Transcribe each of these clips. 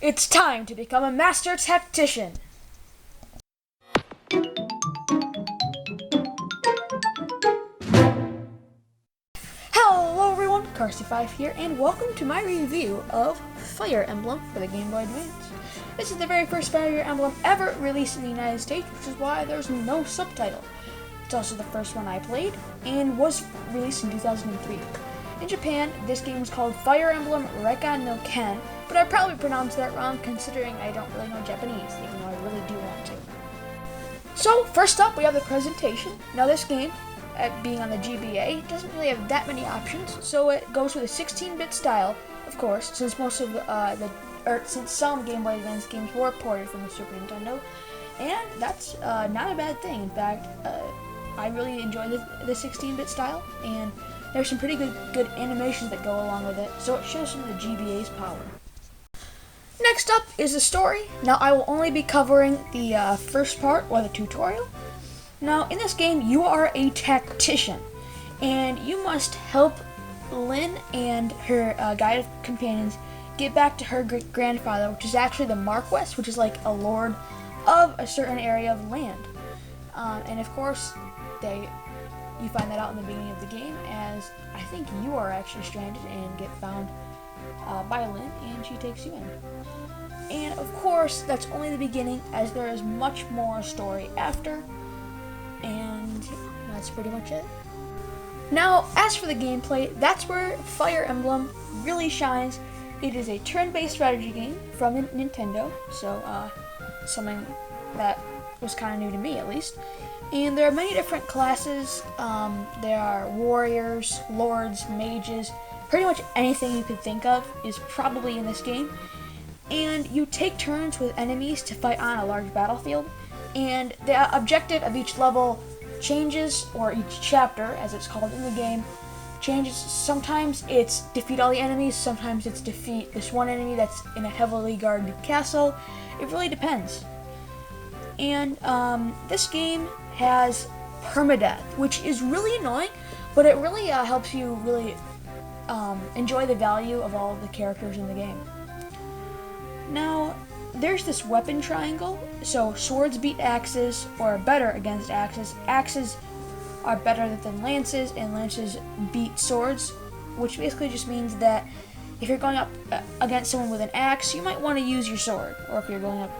It's time to become a master tactician. Hello everyone, Karsty5 here, and welcome to my review of Fire Emblem for the Game Boy Advance. This is the very first Fire Emblem ever released in the United States, which is why there's no subtitle. It's also the first one I played, and was released in 2003. In Japan, this game was called Fire Emblem Reikan no Ken, but I probably pronounced that wrong considering I don't really know Japanese, even though I really do want to. So, first up we have the presentation. Now this game, being on the GBA, doesn't really have that many options, so it goes with a 16-bit style, of course, since most of since some Game Boy Advance games were ported from the Super Nintendo, and that's not a bad thing. In fact, I really enjoy the 16-bit style, and there's some pretty good animations that go along with it, so it shows some of the GBA's power. Next up is the story. Now I will only be covering the first part, or the tutorial. Now in this game you are a tactician, and you must help Lynn and her guide of companions get back to her great-grandfather, which is actually the Marquess, which is like a lord of a certain area of land. And of course, you find that out in the beginning of the game, as I think you are actually stranded and get found by Lynn, and she takes you in. And of course, that's only the beginning, as there is much more story after, and that's pretty much it. Now, as for the gameplay, that's where Fire Emblem really shines. It is a turn-based strategy game from Nintendo, so something that was kind of new to me, at least. And there are many different classes. There are warriors, lords, mages, pretty much anything you could think of is probably in this game. And you take turns with enemies to fight on a large battlefield. And the objective of each level changes, or each chapter, as it's called in the game, changes. Sometimes it's defeat all the enemies, sometimes it's defeat this one enemy that's in a heavily guarded castle. It really depends. And this game has permadeath, which is really annoying, but it really helps you really enjoy the value of all of the characters in the game. Now, there's this weapon triangle, so swords beat axes, or are better against axes. Axes are better than lances, and lances beat swords, which basically just means that if you're going up against someone with an axe, you might want to use your sword, or if you're going up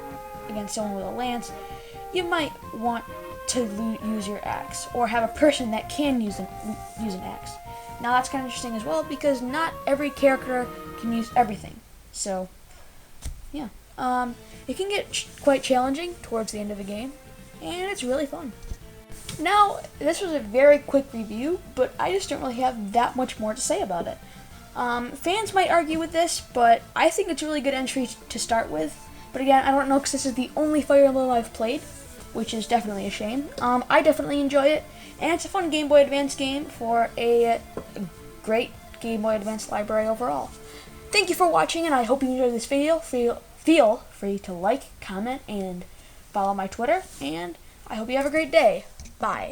against someone with a lance, you might want to use your axe, or have a person that can use an axe. Now that's kind of interesting as well, because not every character can use everything. So, yeah. It can get quite challenging towards the end of the game, and it's really fun. Now, this was a very quick review, but I just don't really have that much more to say about it. Fans might argue with this, but I think it's a really good entry to start with. But again, I don't know, because this is the only Fire Emblem I've played, which is definitely a shame. I definitely enjoy it, and it's a fun Game Boy Advance game for a great Game Boy Advance library overall. Thank you for watching, and I hope you enjoyed this video. Feel free to like, comment, and follow my Twitter, and I hope you have a great day. Bye.